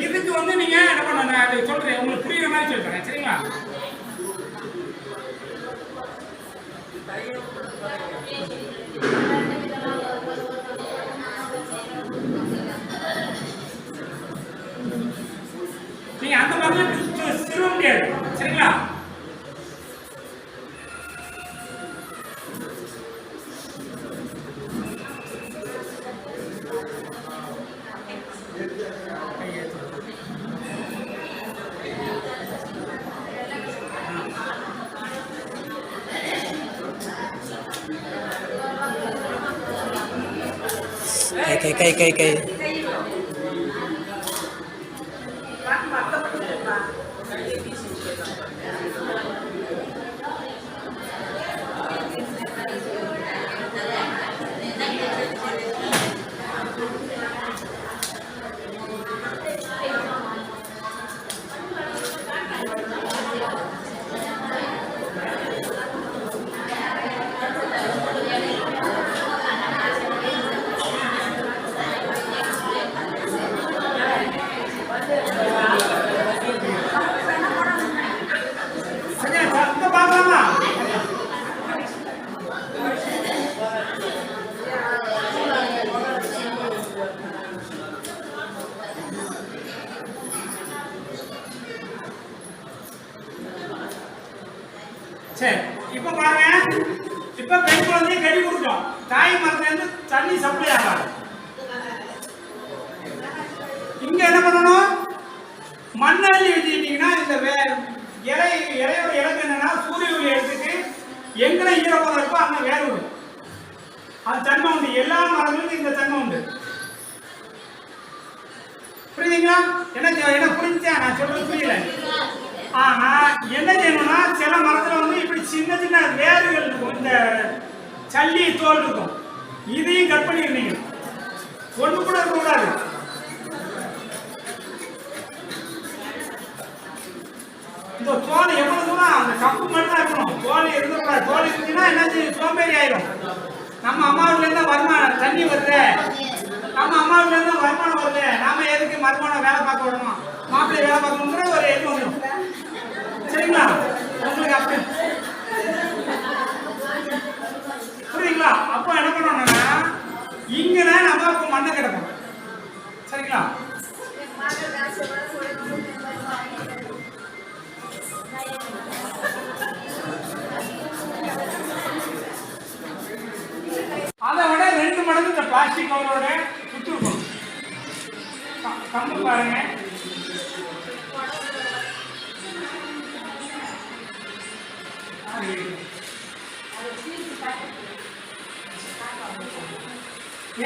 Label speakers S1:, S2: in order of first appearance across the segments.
S1: இதுக்கு வந்து நீங்க என்ன பண்ண அது சொல்றேன், உங்களுக்கு புரியுற மாதிரி சொல்றேன். சரிங்களா? நீங்க அந்த மாதிரி சிறுவ முடியாது. சரிங்களா?
S2: கை சரி, இப்ப பாருங்க. இப்ப பெண் குழந்தையை கட்டி கொடுத்தோம். தாய் மரத்துல இருந்து தண்ணி சப்ளை ஆகாது. இங்க என்ன பண்ணணும்? மண்ணள்ளி வச்சுக்கிட்டீங்கன்னா இந்த இலையோட இலக்கு என்னன்னா சூரிய ஒளி எடுத்துட்டு எங்களை ஈரப்பதம் இருக்கோ அங்க வேற விடும். அது தன்மை உண்டு. எல்லா மரங்களுக்கும் இந்த தன்மை உண்டு. புரியுதுங்களா? என்ன புரிஞ்சா? நான் சொல்றது புரியல. ஆனா என்ன செய்யணும்னா சில மரத்துல வந்து இப்படி சின்ன சின்ன வேர்கள் இருக்கும், இந்த சல்லி தோல் இருக்கும். இதையும் கட் பண்ணிருந்தீங்க, ஒண்ணு கூட இருக்க கூடாது. இந்த தோல் எவ்வளவு தூரம் அந்த கப்பு மட்டும் தான் இருக்கணும், தோல் இருக்கக்கூடாது. தோல் இருந்துச்சுன்னா என்ன செய்யும்? சோம்பேறி ஆயிரும். நம்ம அம்மாவுல இருந்தா வருமானம் தண்ணி வருது, நம்ம அம்மாவுல இருந்தா வருமானம் வருது, நாம எதுக்கு மருமானம் வேலை பார்க்க விடணும், மாப்பிள்ளை வேலை பார்க்கணுங்கிற ஒரு எண்ணம் வந்துடும். சரிங்களா? உங்களுக்கு அப்படி புரியுங்களா? அப்போ என்ன பண்ணணும்னா இங்கதான் நம்ம மண்ணை கிடக்கும். சரிங்களா? அதை விட 2 மடங்கு இந்த பிளாஸ்டிக் கவரோட சுத்து இருக்கும். கம்பு பாருங்க.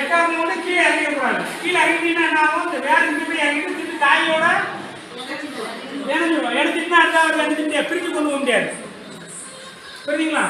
S2: எட்டாவது கூட கீழே இறங்கக்கூடாது. கீழே இறங்கிட்டீங்கன்னா என்ன ஆகும்? இந்த வேற இங்கே போய் இறங்கிட்டு திருப்பி தாயோட இணைஞ்சிடும். எடுத்துட்டுனா அடுத்த எடுத்துட்டு பிரித்து கொண்டு போக முடியாது. புரியுதுங்களா?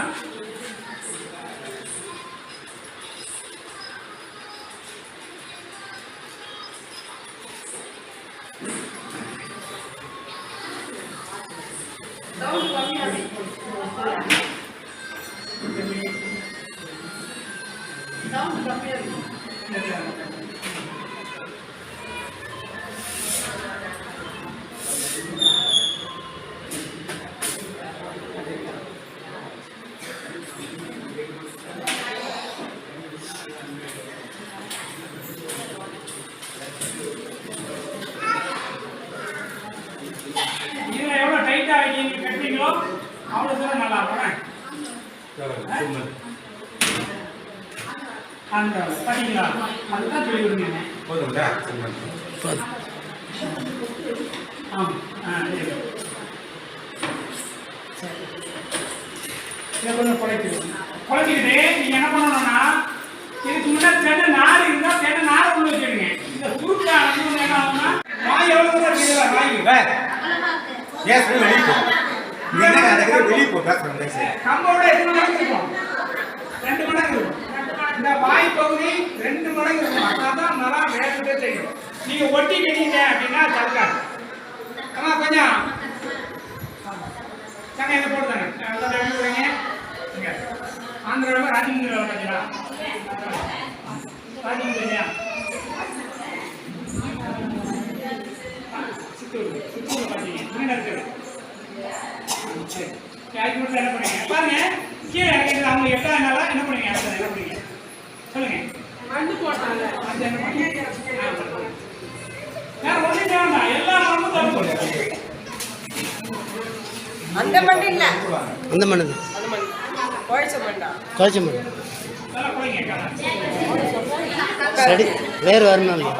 S2: எவ்வளவு டைட்டா கட்டுறீங்களோ அவ்வளவு தூரம் நல்லா இருக்கும். அந்த பாத்தீங்களா? அதுதான் சொல்லி கொடுங்க. போதும். குழச்சிக்கிட்டு நீங்க என்ன பண்ணணும்னா இதுக்கு முன்னாடி தென்னை நார் இருந்தா தென்னை நாரை உள்ள வச்சிருங்க. இந்த குறுக்க என்ன ஆகும்னா வாய் எவ்வளவு தூரம் இருக்குது? கம்போட எத்தனை மடங்கு இருக்கும்? 2 மடங்கு இருக்கும். இந்த வாய் பகுதி 2 மடங்கு இருக்கும். அதான் நல்லா வேகத்தை செய்யும். நீங்க ஒட்டி கட்டிங்க அப்படின்னா தடுக்காது. ஆமா கொஞ்சம் சங்க போடுதாங்க. ஆந்திராவில் ராஜமுந்திரி பார்த்தீங்களா? ராஜமுந்திரியா சுத்தூர் பார்த்தீங்க மீன் இருக்குது. சரி அதுக்கு மட்டும் என்ன பண்ணுங்க பாருங்க கீழே இறங்கிட்டு அவங்க 8ஆவது நாளா என்ன பண்ணுங்க அடுத்தது என்ன பண்ணுங்க சொல்லுங்க.
S3: மண்ணு போட்டாங்க.
S2: அது என்ன பண்ணுங்க வேற ஒன்றும் வேண்டாம் எல்லா மண்ணும் தப்பு.
S3: அந்த மண்ணு இல்ல
S4: அந்த மண்ணு
S3: அந்த மண்ணு குழைச்ச மண்ணா
S4: குறைச்ச மண்ணு
S2: நல்லா போய்ங்க
S4: சரி வேறு வரணும் இல்லை.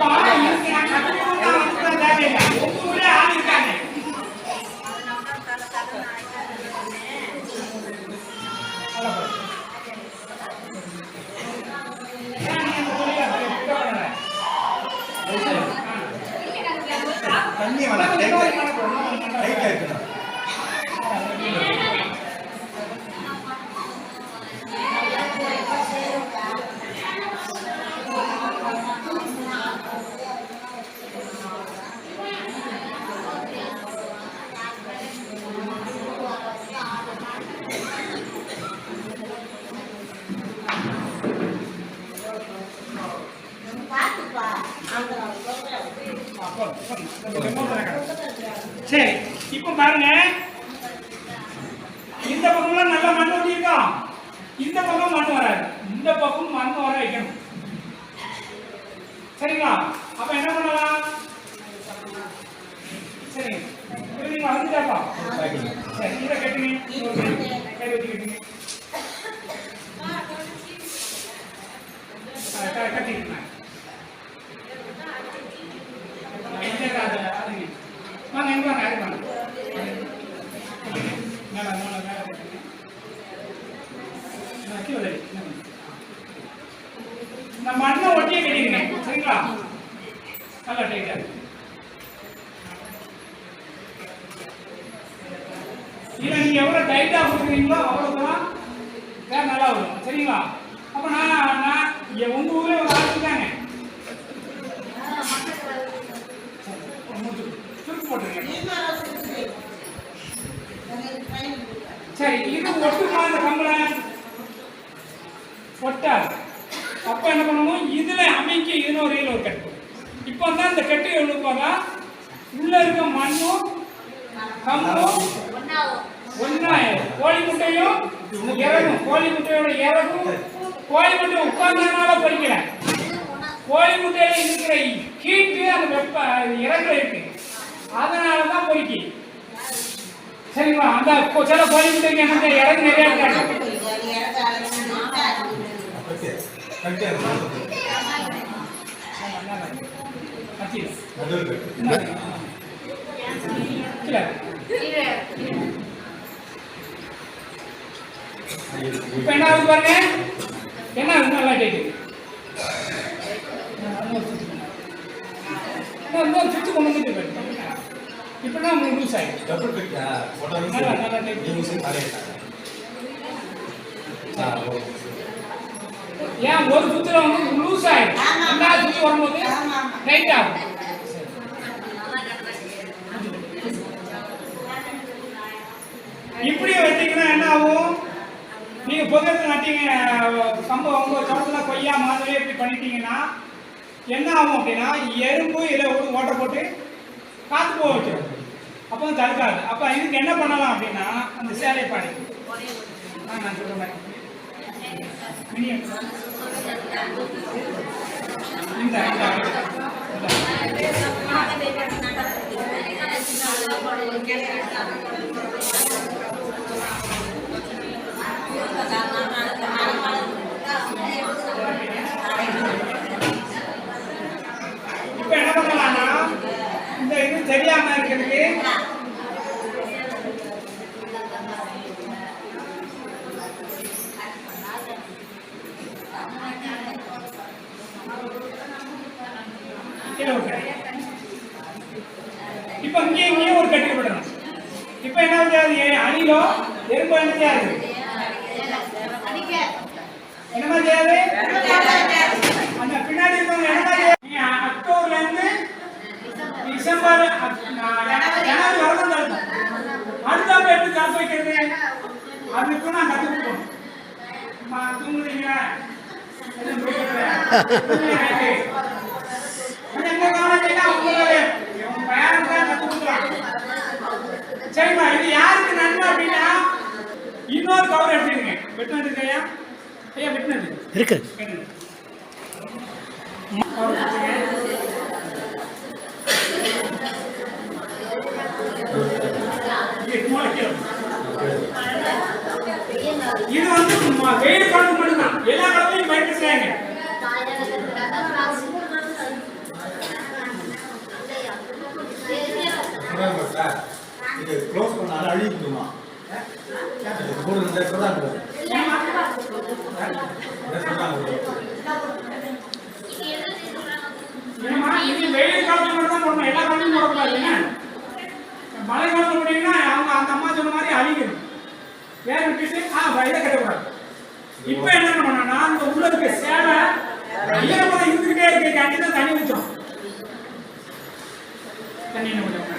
S5: தண்ணி வேணாம் லைட்டாக இருக்கணும்.
S2: சரி இப்ப பாருங்க இந்த பக்கம்லாம் நல்லா மண் ஊத்தி இருக்கோம். இந்த பக்கம் மண் வராது. இந்த பக்கம் மண் வர வைக்கணும். சரிங்களா? அப்ப என்ன பண்ணலாம்? சரி இது நீங்க வந்துட்டாப்பா. சரி இத கட்டுங்க. கை வச்சு கட்டுங்க. கட்டிடுங்க. வாங்க எங்க வாங்க அது வாங்க மேல மேல மேல கீழே இந்த மண்ணை ஒட்டியே கட்டிடுங்க. சரிங்களா? நல்லா டைட்டா இதை நீங்க எவ்வளவு டைட்டா கொடுக்குறீங்களோ அவ்வளவுதான் வேற நல்லா வரும். சரிங்களா? அப்ப நான் உங்க ஊர்ல ஒரு ஆள் இருக்காங்க சரி இது ஒட்டுமா இந்த கம்பளை ஒட்டாது. அப்ப என்ன பண்ணணும் இதுல அமைக்க இன்னொரு ரயில் ஒரு கட்டு. இப்போ தான் இந்த கட்டு எழுப்பாங்க உள்ள இருக்க மண்ணும் கம்பும் ஒன்னாயிரம். கோழி முட்டையும் இறகும் கோழி முட்டையோட இறகும் கோழி முட்டை உட்கார்ந்ததுனால பொறிக்கல. கோழி முட்டையில இருக்கிற ஹீட்டு அந்த வெப்ப இறகுல இருக்கு அதனாலதான் பொறிக்கி. சரிங்களா? அந்த சில கோழி முட்டைக்கு என்ன இறகு நிறைய இருக்காது. இப்ப என்ன ஆகுது பாருங்க என்ன ஆகுது நல்லா கேட்டு சுவிட்ச் கொண்டு வந்துட்டு இப்பதான் உங்களுக்கு லூஸ் ஆயிடும். ஏன் ஒரு சுத்துல வந்து லூஸ் ஆயிடும் ரெண்டாவது சுத்தி வரும்போது டைட் ஆகும். இப்படி வச்சீங்கன்னா என்ன ஆகும்? நீங்க பொதுவத்தில் நட்டீங்க கம்பு உங்க தோட்டத்துல கொய்யா மாதிரி இப்படி பண்ணிட்டீங்கன்னா என்ன ஆகும் அப்படின்னா எறும்பு இதில் ஒரு ஓட்டை போட்டு காத்து போக வச்சிடும். அப்போ தடுக்காது. அப்போ இதுக்கு என்ன பண்ணலாம் அப்படின்னா அந்த சேலை பாடி நான் சொல்ற மாதிரி இந்த இப்ப என்ன பண்ணலாம்னா இந்த இது தெரியாம இருக்கிறதுக்கு இப்ப இங்கேயும் ஒரு கட்டி விடணும். இப்ப என்ன செய்யாது? அணிலோ எறும்பு என்ன செய்யாது? என்னமா செய்யாது? அந்த பின்னாடி இருக்கவங்க என்னமா செய்யாது? அக்டோபர்ல இருந்து டிசம்பர் ஜனவரி வரணும் தரணும். அடுத்தாப்ப எப்படி காசு வைக்கிறது அதுக்கு நான் கத்து கொடுக்கணும். தூங்குறீங்க என்ன காரணம் உங்களுடைய பயணம் கத்து கொடுக்கணும். சரிம்மா, இது யாருக்கு நன்மை அப்படின்னா இன்னொரு கவர் எடுத்துருங்க. வெட்டினது இருக்கு ஐயா, ஐயா வெட்டினது
S4: இருக்கு.
S2: இது வந்து வெயில் காலம் மட்டும்தான், எல்லா காலத்தையும் பயன்படுத்துறாங்க.
S5: இது க்ளோஸ் பண்ணாலும் அழிக்குமா? மூணு இந்த சொல்றாங்க.
S2: ஏன்னா இது வெயில் காலத்துல மட்டும் தான் போடணும், எல்லா காலத்தையும் போடக்கூடாது. என்ன மழை காலத்துல போட்டீங்கன்னா அவங்க அந்த அம்மா சொன்ன மாதிரி அழிக்கணும். வேற விட்டுட்டு இதை கட்டக்கூடாது. இப்ப என்ன பண்ணா அந்த உள்ள இருக்க சேவை ஈரப்பதம் இருந்துகிட்டே இருக்கு, கண்டிப்பா தண்ணி ஊற்றோம். தண்ணி என்ன பண்ணுவோம்,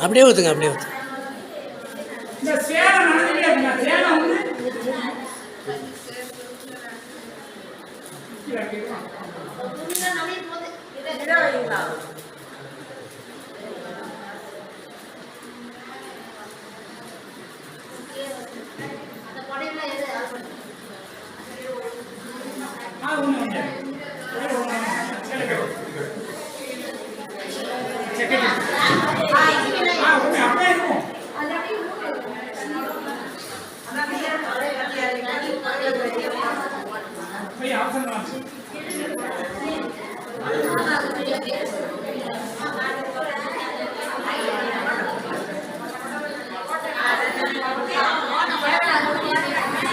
S4: அப்படியே ஊற்றுங்க, அப்படியே ஊற்றுங்க.
S2: இந்த சேலை நடந்துட்டே இருக்குங்க. சேலை வந்து அப்படியே இருக்கும்.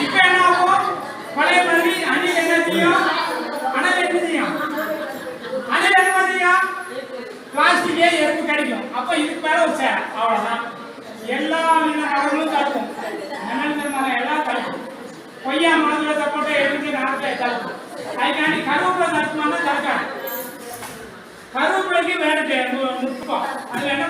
S2: இப்ப என்ன ஆகும், பழைய மாதிரி அணில் என்ன செய்யும், அனல் என்ன செய்யும், அனல் என்ன செய்யும், பிளாஸ்டிக்கே எறும்பு கிடைக்கும். அப்ப இதுக்கு மேல ஒரு சேர், அவ்வளவுதான். எல்லா மரங்களும் தடுக்கும், அனல் மரம் எல்லாம் தடுக்கும். கொய்யா மரத்துல சப்போட்டா எதுக்கு நாட்டை தடுக்கும். அதுக்காண்டி கருவேப்பிலை தடுக்குமானா தடுக்காது. கருவேப்பிலைக்கு வேற நுட்பம், அதுல என்ன